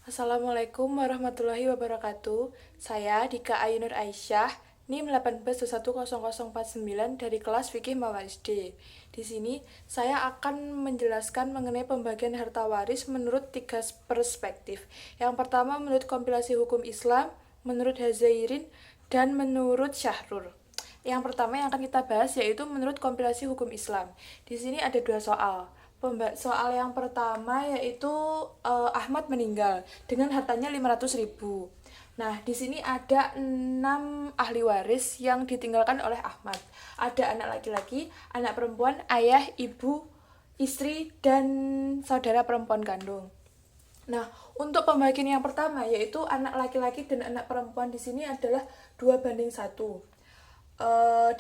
Assalamualaikum warahmatullahi wabarakatuh. Saya Dika Ayunur Aisyah, NIM 18210049 dari kelas Fikih Mawaris D. Di sini saya akan menjelaskan mengenai pembagian harta waris menurut tiga perspektif. Yang pertama menurut kompilasi hukum Islam, menurut Hazairin, dan menurut Syahrur. Yang pertama yang akan kita bahas yaitu menurut kompilasi hukum Islam. Di sini ada dua soal. Soal yang pertama yaitu Ahmad meninggal dengan hartanya 500.000. Nah, di sini ada 6 ahli waris yang ditinggalkan oleh Ahmad. Ada anak laki-laki, anak perempuan, ayah, ibu, istri, dan saudara perempuan kandung. Nah, untuk pembagian yang pertama yaitu anak laki-laki dan anak perempuan di sini adalah 2:1.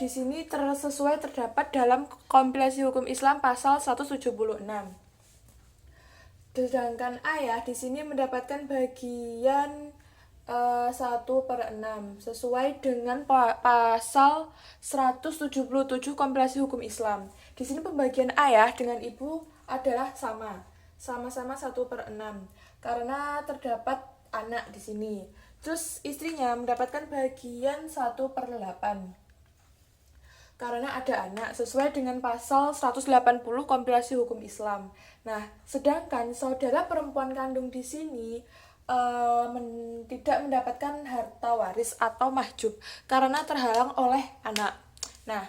Di sini sesuai terdapat dalam kompilasi hukum Islam pasal 176. Sedangkan ayah di sini mendapatkan bagian 1/6 sesuai dengan pasal 177 kompilasi hukum Islam. Di sini pembagian ayah dengan ibu adalah sama-sama 1/6 karena terdapat anak di sini. Terus istrinya mendapatkan bagian 1/8 karena ada anak sesuai dengan pasal 180 kompilasi hukum Islam. Nah, sedangkan saudara perempuan kandung di sini tidak mendapatkan harta waris atau mahjub karena terhalang oleh anak. Nah,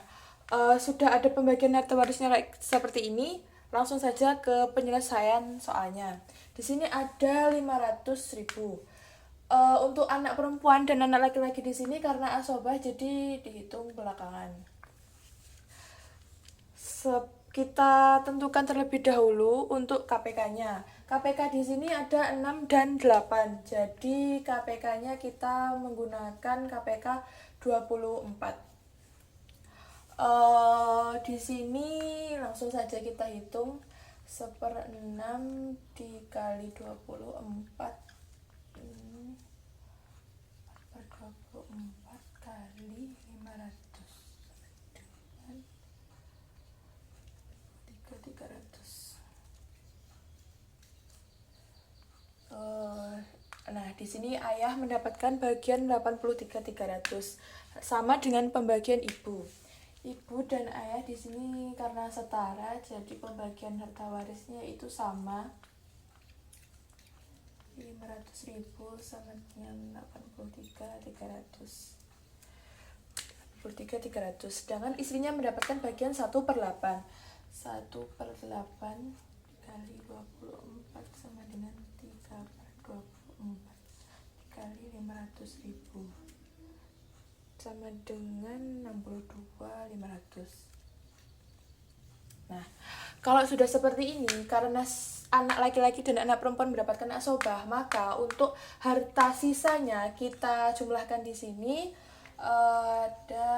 sudah ada pembagian harta warisnya seperti ini, langsung saja ke penyelesaian soalnya. Di sini ada 500.000. Untuk anak perempuan dan anak laki-laki di sini karena asobah jadi dihitung belakangan. Kita tentukan terlebih dahulu untuk KPK-nya. KPK di sini ada 6 dan 8. Jadi KPK-nya kita menggunakan KPK 24. Di sini langsung saja kita hitung 1/6 dikali 24 per 24 kali 500 dengan 300. Nah, di sini ayah mendapatkan bagian 83.300 sama dengan pembagian ibu. Ibu dan ayah di sini karena setara, jadi pembagian harta warisnya itu sama. 500.000 sama dengan 83.300. Sedangkan istrinya mendapatkan bagian 1/8. 1/8 kali 24 sama dengan 3/24 dikali 500.000 sama dengan 62.500. Nah, kalau sudah seperti ini, karena anak laki-laki dan anak perempuan mendapatkan asobah, maka untuk harta sisanya kita jumlahkan di sini ada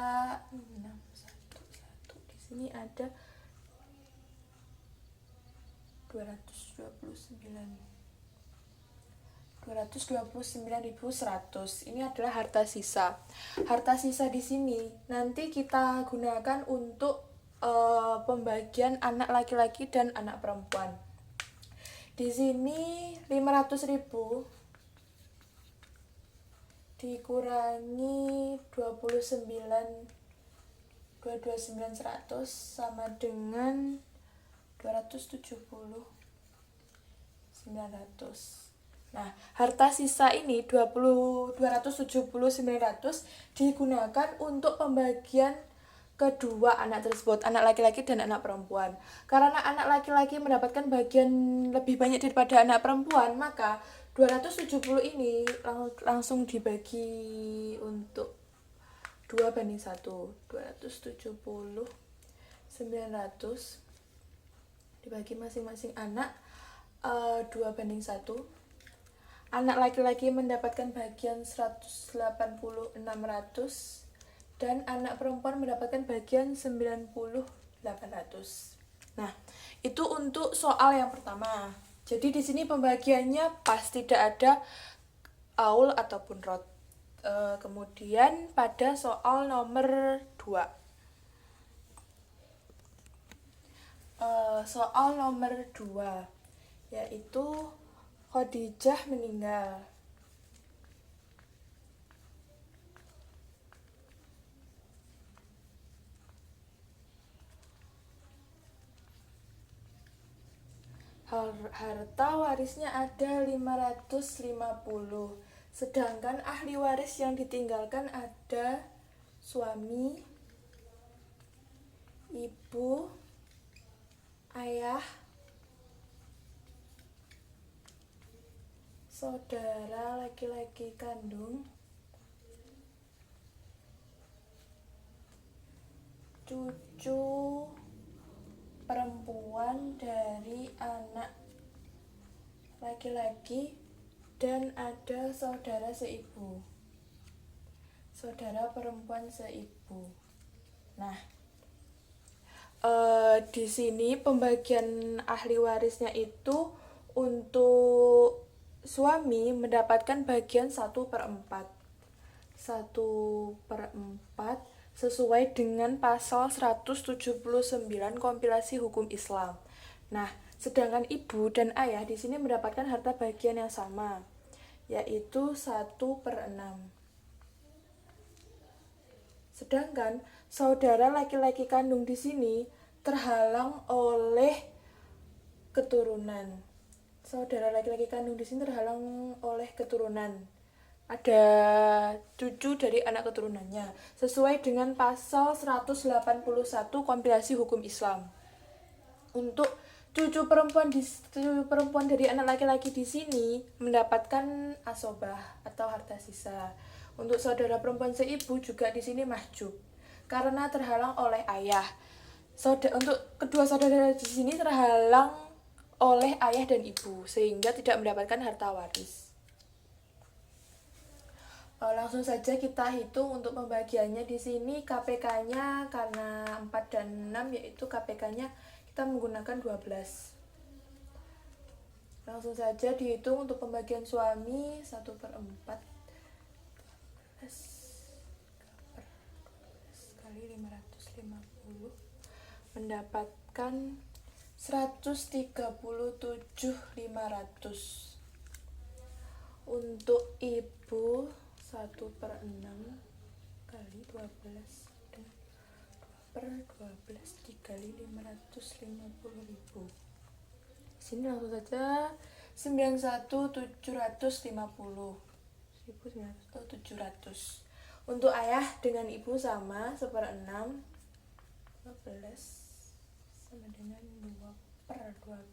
611. Di sini ada 229.100. Ini adalah harta sisa. Harta sisa di sini nanti kita gunakan untuk pembagian anak laki-laki dan anak perempuan. Di sini 500.000 dikurangi 229.100 sama dengan 270.900. Nah, harta sisa ini 270.900 digunakan untuk pembagian kedua anak tersebut, anak laki-laki dan anak perempuan. Karena anak laki-laki mendapatkan bagian lebih banyak daripada anak perempuan, maka 270 ini langsung dibagi untuk 2:1. 270.900 dibagi masing-masing anak 2:1. Anak laki-laki mendapatkan bagian 180.600 dan anak perempuan mendapatkan bagian 90.800. Nah, itu untuk soal yang pertama. Jadi di sini pembagiannya pas, tidak ada aul ataupun rot. Kemudian pada soal nomor 2. Soal nomor 2 yaitu Khadijah meninggal. Harta warisnya ada 550. Sedangkan ahli waris yang ditinggalkan ada suami, ibu, ayah, saudara laki-laki kandung, cucu perempuan dari anak laki-laki, dan ada saudara seibu. Saudara perempuan seibu. Nah, di sini pembagian ahli warisnya itu untuk suami mendapatkan bagian 1/4. 1/4 sesuai dengan pasal 179 kompilasi hukum Islam. Nah, sedangkan ibu dan ayah di sini mendapatkan harta bagian yang sama, yaitu 1/6. Sedangkan saudara laki-laki kandung di sini terhalang oleh keturunan. Saudara laki-laki kandung di sini terhalang oleh keturunan. Ada cucu dari anak keturunannya sesuai dengan pasal 181 kompilasi hukum Islam. Untuk cucu perempuan dari anak laki-laki di sini mendapatkan asobah atau harta sisa. Untuk saudara perempuan seibu juga di sini mahjub karena terhalang oleh ayah. Untuk kedua saudara di sini terhalang oleh ayah dan ibu sehingga tidak mendapatkan harta waris. Langsung saja kita hitung untuk pembagiannya di sini. KPK-nya karena 4 dan 6 yaitu KPK-nya kita menggunakan 12. Langsung saja dihitung untuk pembagian suami 1/4 kali 550 mendapatkan 137.500. Untuk ibu 1/6 kali 12 2/12 dikali 550.000. Sini langsung saja 91.750. 1.700. Untuk ayah dengan ibu sama 1/6 12 sama dengan 2/12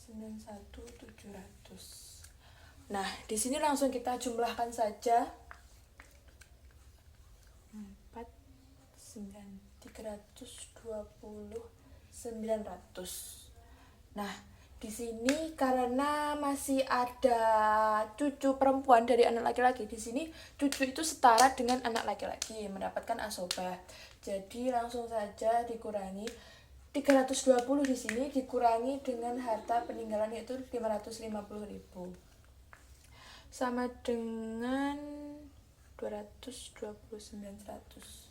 91.700. Nah, di sini langsung kita jumlahkan saja. 320.900. Nah, di sini karena masih ada cucu perempuan dari anak laki-laki, di sini cucu itu setara dengan anak laki-laki mendapatkan asobah. Jadi langsung saja dikurangi 320 di sini dikurangi dengan harta peninggalan yaitu 550.000. Sama dengan 229.100.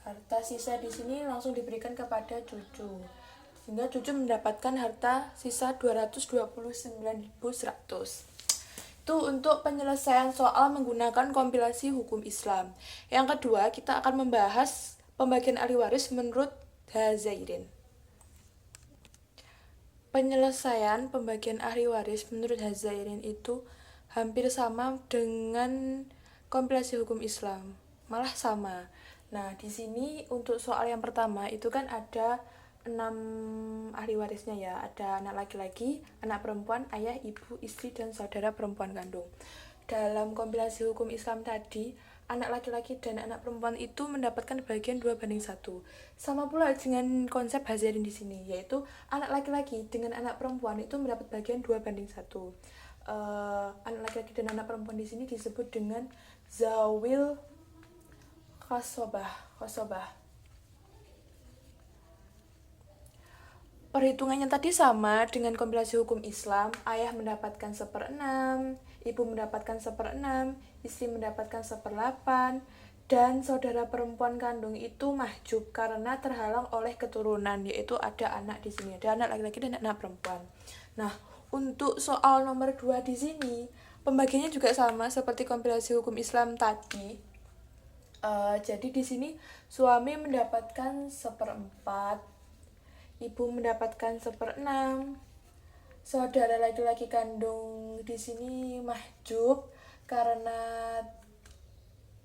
Harta sisa di sini langsung diberikan kepada cucu. Sehingga cucu mendapatkan harta sisa 229.100. Itu untuk penyelesaian soal menggunakan kompilasi hukum Islam. Yang kedua, kita akan membahas pembagian ahli waris menurut Hazairin. Penyelesaian pembagian ahli waris menurut Hazairin itu hampir sama dengan kompilasi hukum Islam, malah sama. Nah, di sini untuk soal yang pertama itu kan ada 6 ahli warisnya ya. Ada anak laki-laki, anak perempuan, ayah, ibu, istri, dan saudara perempuan kandung. Dalam kompilasi hukum Islam tadi, anak laki-laki dan anak perempuan itu mendapatkan bagian 2/1. Sama pula dengan konsep Hazairin di sini, yaitu anak laki-laki dengan anak perempuan itu mendapat bagian 2/1. Anak laki-laki dan anak perempuan di sini disebut dengan zawil khosobah. Perhitungannya tadi sama dengan kompilasi hukum Islam. Ayah mendapatkan 1/6, ibu mendapatkan 1/6, istri mendapatkan 1/8, dan saudara perempuan kandung itu mahjub karena terhalang oleh keturunan, yaitu ada anak di sini, ada anak laki-laki dan anak perempuan. Nah, untuk soal nomor 2 di sini, pembagiannya juga sama seperti kompilasi hukum Islam tadi. Jadi di sini suami mendapatkan 1/4, ibu mendapatkan 1/6, saudara laki-laki kandung di sini mahjub karena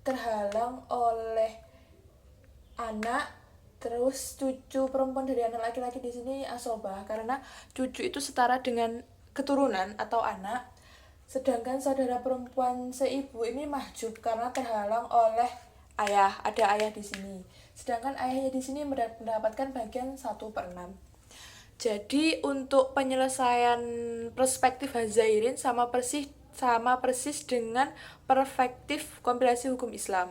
terhalang oleh anak, terus cucu perempuan dari anak laki-laki di sini asobah karena cucu itu setara dengan keturunan atau anak, sedangkan saudara perempuan seibu ini mahjub karena terhalang oleh ayah, ada ayah di sini, sedangkan ayahnya di sini mendapatkan bagian 1/6. Jadi untuk penyelesaian perspektif Hazairin sama persis dengan perspektif kompilasi hukum Islam.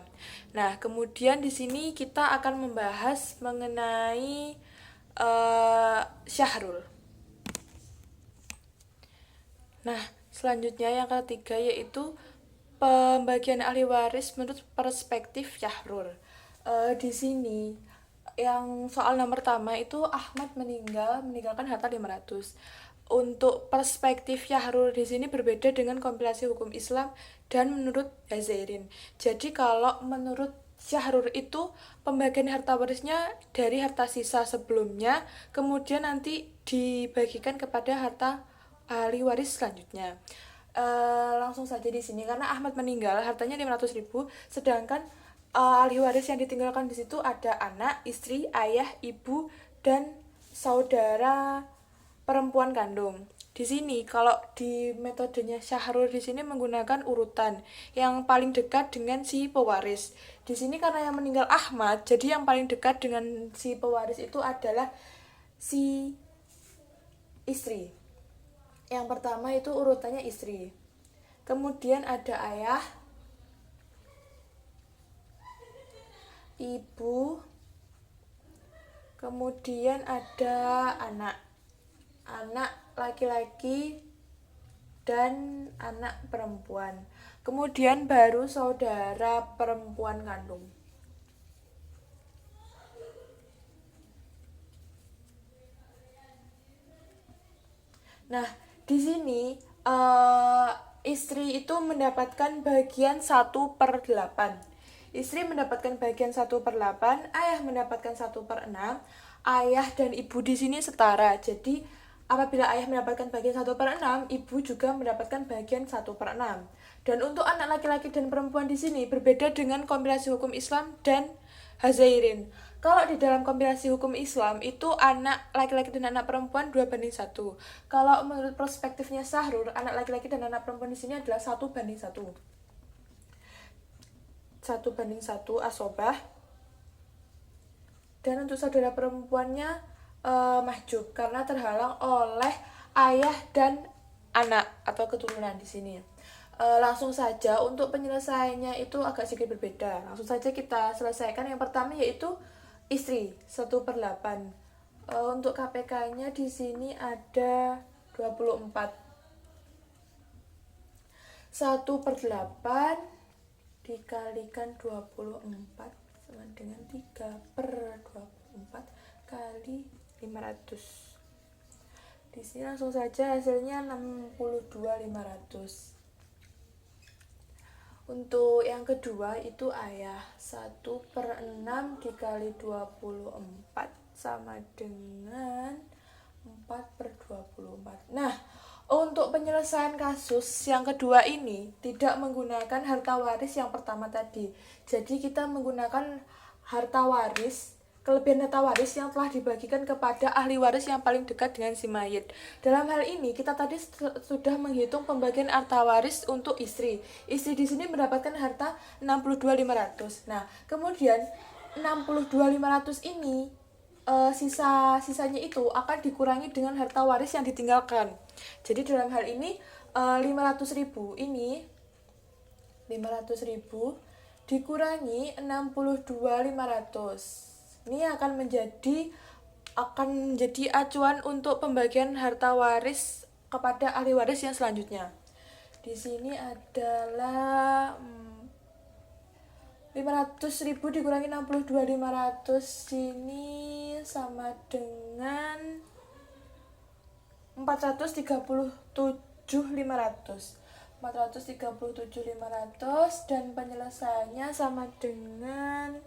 Nah, kemudian di sini kita akan membahas mengenai Syahrul. Nah, selanjutnya yang ketiga yaitu pembagian ahli waris menurut perspektif Syahrul. Di sini yang soal nomor pertama itu Ahmad meninggalkan harta 500. Untuk perspektif Syahrul di sini berbeda dengan kompilasi hukum Islam dan menurut Hazairin. Jadi kalau menurut Syahrul itu pembagian harta warisnya dari harta sisa sebelumnya, kemudian nanti dibagikan kepada harta ahli waris selanjutnya. Langsung saja di sini karena Ahmad meninggal hartanya 500.000, sedangkan ahli waris yang ditinggalkan di situ ada anak, istri, ayah, ibu, dan saudara perempuan kandung. Di sini kalau di metodenya Syahrul di sini menggunakan urutan yang paling dekat dengan si pewaris. Di sini karena yang meninggal Ahmad, jadi yang paling dekat dengan si pewaris itu adalah si istri. Yang pertama itu urutannya istri. Kemudian ada ayah, ibu, kemudian ada anak laki-laki dan anak perempuan, kemudian baru saudara perempuan kandung. Nah, di sini istri itu mendapatkan bagian 1/8. Istri mendapatkan bagian 1/8, ayah mendapatkan 1/6. Ayah dan ibu di sini setara. Jadi apabila ayah mendapatkan bagian 1/6, ibu juga mendapatkan bagian 1/6. Dan untuk anak laki-laki dan perempuan di sini berbeda dengan kompilasi hukum Islam dan Hazairin. Kalau di dalam kompilasi hukum Islam itu anak laki-laki dan anak perempuan 2/1. Kalau menurut perspektifnya Syahrul, anak laki-laki dan anak perempuan di sini adalah 1/1. 1/1 asobah. Dan untuk saudara perempuannya mahjub karena terhalang oleh ayah dan anak atau keturunan di sini. Langsung saja untuk penyelesaiannya itu agak sedikit berbeda. Langsung saja kita selesaikan. Yang pertama yaitu istri 1/8. Untuk KPK-nya di sini ada 24. 1/8 dikalikan 24 sama dengan 3/24 kali 500. Di sini langsung saja hasilnya 62.500. Untuk yang kedua itu ayah, 1/6 dikali 24 sama dengan 4/24. Nah, untuk penyelesaian kasus yang kedua ini tidak menggunakan harta waris yang pertama tadi. Jadi kita menggunakan harta waris, kelebihan harta waris yang telah dibagikan kepada ahli waris yang paling dekat dengan si mayit. Dalam hal ini kita tadi sudah menghitung pembagian harta waris untuk istri. Istri di sini mendapatkan harta 62.500. Nah, kemudian 62.500 ini sisanya itu akan dikurangi dengan harta waris yang ditinggalkan. Jadi dalam hal ini 500.000 ini 500.000 dikurangi 62.500. Ini akan menjadi acuan untuk pembagian harta waris kepada ahli waris yang selanjutnya. Di sini adalah 500.000 dikurangi 62.500 ini sama dengan 437.500. 437.500 dan penyelesaiannya sama dengan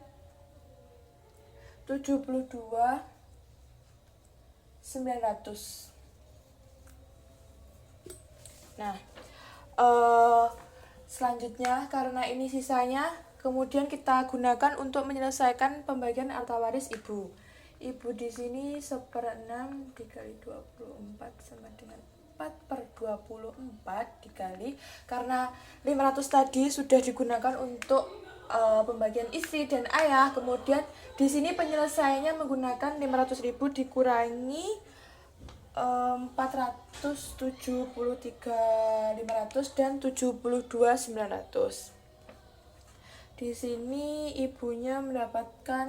72.900. Nah, selanjutnya karena ini sisanya, kemudian kita gunakan untuk menyelesaikan pembagian harta waris ibu. Ibu di sini 1/6 dikali 24 sama dengan 4/24 dikali, karena 500 tadi sudah digunakan untuk pembagian istri dan ayah. Kemudian di sini penyelesaiannya menggunakan 500.000 dikurangi 473.500 dan 72.900. Di sini ibunya mendapatkan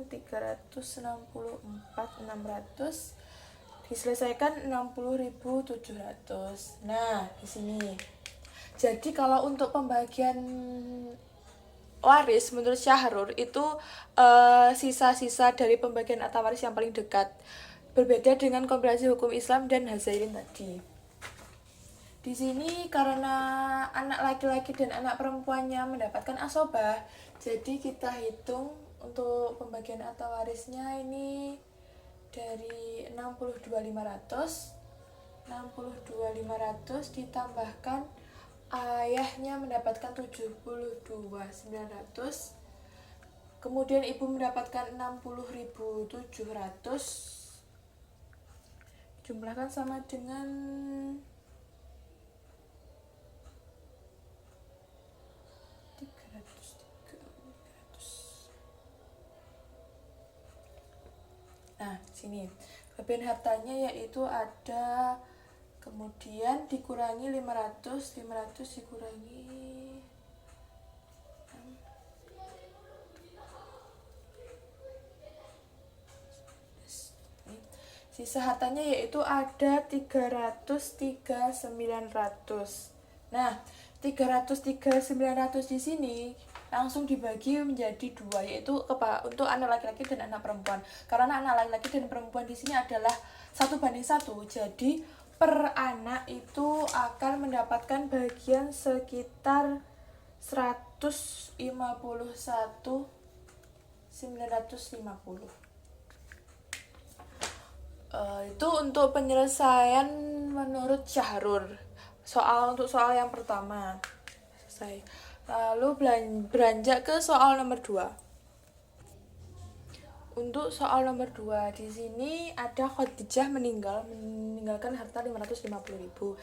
364.600, diselesaikan 60.700. Nah, di sini. Jadi kalau untuk pembagian waris menurut Syahrul itu sisa-sisa dari pembagian harta waris yang paling dekat. Berbeda dengan kompilasi hukum Islam dan Hazailin tadi. Di sini karena anak laki-laki dan anak perempuannya mendapatkan asobah, jadi kita hitung untuk pembagian harta warisnya ini dari 62.500. 62.500 ditambahkan ayahnya mendapatkan 72.900. Kemudian ibu mendapatkan 60.700. Jumlahkan sama dengan 300. Nah, sini kelebihan hartanya yaitu ada, kemudian dikurangi 500 dikurangi sisa hartanya yaitu ada 303.900. Nah, 303.900 di sini langsung dibagi menjadi 2, yaitu untuk anak laki-laki dan anak perempuan. Karena anak laki-laki dan perempuan di sini adalah 1/1, jadi per anak itu akan mendapatkan bagian sekitar 151.950. Itu untuk penyelesaian menurut Syahrul. Untuk soal yang pertama selesai. Lalu beranjak ke soal nomor 2. Untuk soal nomor 2, di sini ada Khadijah meninggalkan harta 550.000.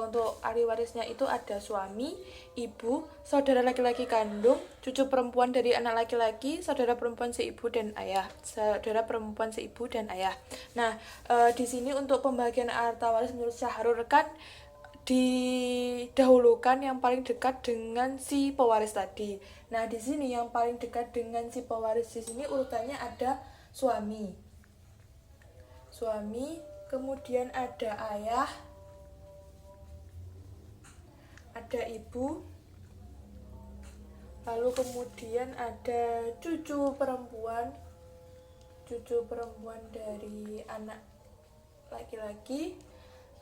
Untuk ahli warisnya itu ada suami, ibu, saudara laki-laki kandung, cucu perempuan dari anak laki-laki, saudara perempuan seibu dan ayah. Nah, di sini untuk pembagian harta waris menurut Syahrul kan didahulukan yang paling dekat dengan si pewaris tadi. Nah, di sini yang paling dekat dengan si pewaris di sini urutannya ada suami, kemudian ada ayah, ada ibu, lalu kemudian ada cucu perempuan dari anak laki-laki,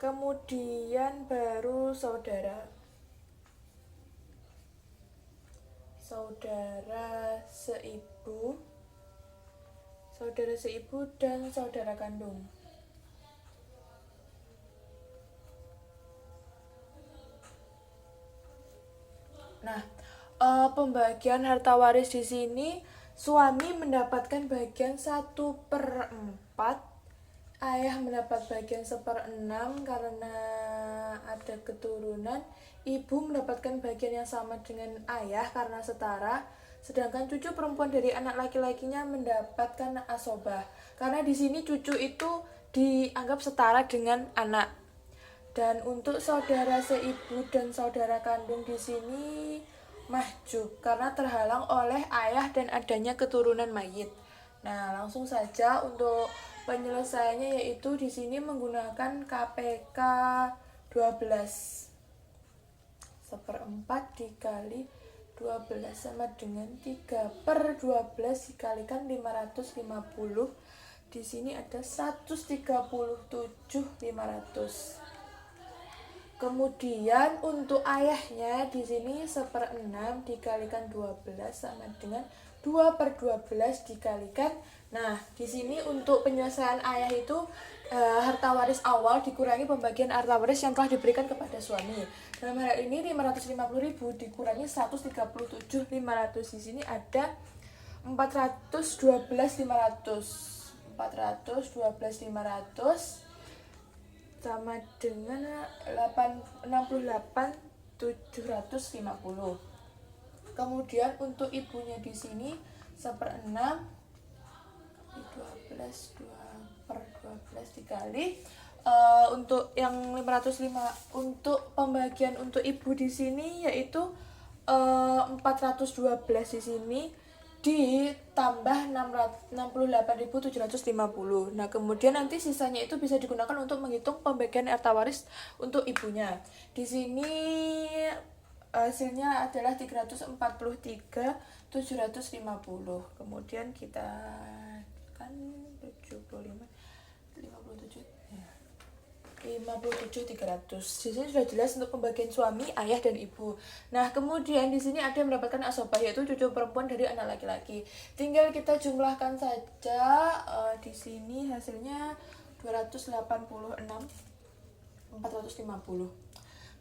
kemudian baru saudara seibu dan saudara kandung. Nah, pembagian harta waris di sini suami mendapatkan bagian 1/4, ayah mendapat bagian 1/6 karena ada keturunan, ibu mendapatkan bagian yang sama dengan ayah karena setara, sedangkan cucu perempuan dari anak laki-lakinya mendapatkan asobah karena di sini cucu itu dianggap setara dengan anak. Dan untuk saudara seibu dan saudara kandung di sini mahjub karena terhalang oleh ayah dan adanya keturunan mayit. Nah, langsung saja untuk penyelesaiannya yaitu di sini menggunakan KPK 12. 1/4 dikali 12 sama dengan 3/12 dikalikan 550. Di sini ada 137.500. Kemudian untuk ayahnya di sini 1/6 dikalikan 12 sama dengan 2/12 dikalikan. Nah, di sini untuk penyelesaian ayah itu harta waris awal dikurangi pembagian harta waris yang telah diberikan kepada suami. Dalam hal ini 550.000 dikurangi 137.500. Di sini ada 412.500. 412.500 sama dengan 68.750. Kemudian untuk ibunya di sini 1/6 di 2/12 dikali untuk yang 505 untuk pembagian untuk ibu di sini yaitu 412 di sini ditambah 68.750. Nah, kemudian nanti sisanya itu bisa digunakan untuk menghitung pembagian harta waris untuk ibunya. Di sini hasilnya adalah 343.750. Kemudian kita kan 75 57 57.300. Di sini sudah jelas untuk pembagian suami, ayah dan ibu. Nah, kemudian di sini ada yang mendapatkan asobah yaitu cucu perempuan dari anak laki-laki. Tinggal kita jumlahkan saja. Di sini hasilnya 286 450.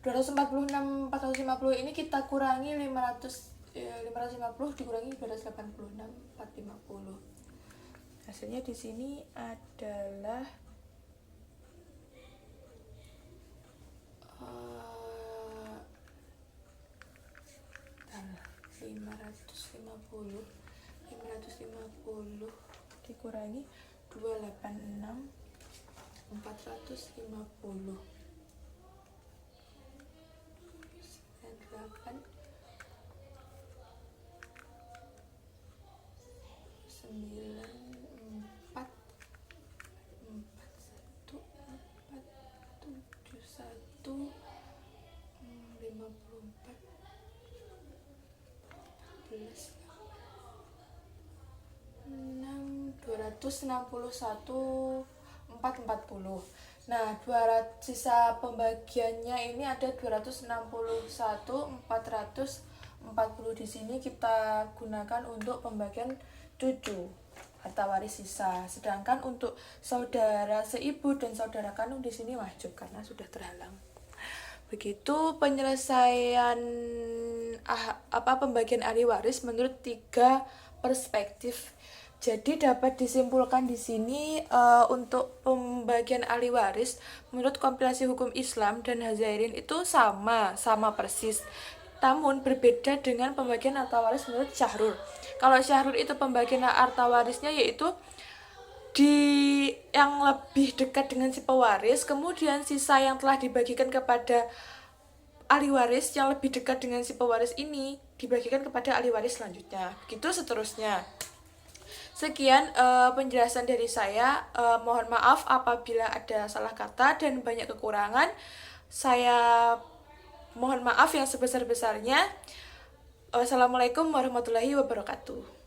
246 450 ini kita kurangi 550 dikurangi 286 450. Hasilnya di sini adalah 550 dikurangi 286 450 8 9 4 261.440. Nah, sisa pembagiannya ini ada 261.440. Di sini kita gunakan untuk pembagian cucu harta waris sisa. Sedangkan untuk saudara seibu dan saudara kandung di sini wajib karena sudah terhalang. Begitu penyelesaian pembagian ahli waris menurut 3 perspektif. Jadi dapat disimpulkan di sini untuk pembagian ahli waris menurut kompilasi hukum Islam dan Hazairin itu sama persis. Namun berbeda dengan pembagian harta waris menurut Syahrul. Kalau Syahrul itu pembagian harta warisnya yaitu di yang lebih dekat dengan si pewaris, kemudian sisa yang telah dibagikan kepada ahli waris yang lebih dekat dengan si pewaris ini dibagikan kepada ahli waris selanjutnya. Begitu seterusnya. Sekian penjelasan dari saya. Mohon maaf apabila ada salah kata dan banyak kekurangan. Saya mohon maaf yang sebesar-besarnya. Wassalamualaikum warahmatullahi wabarakatuh.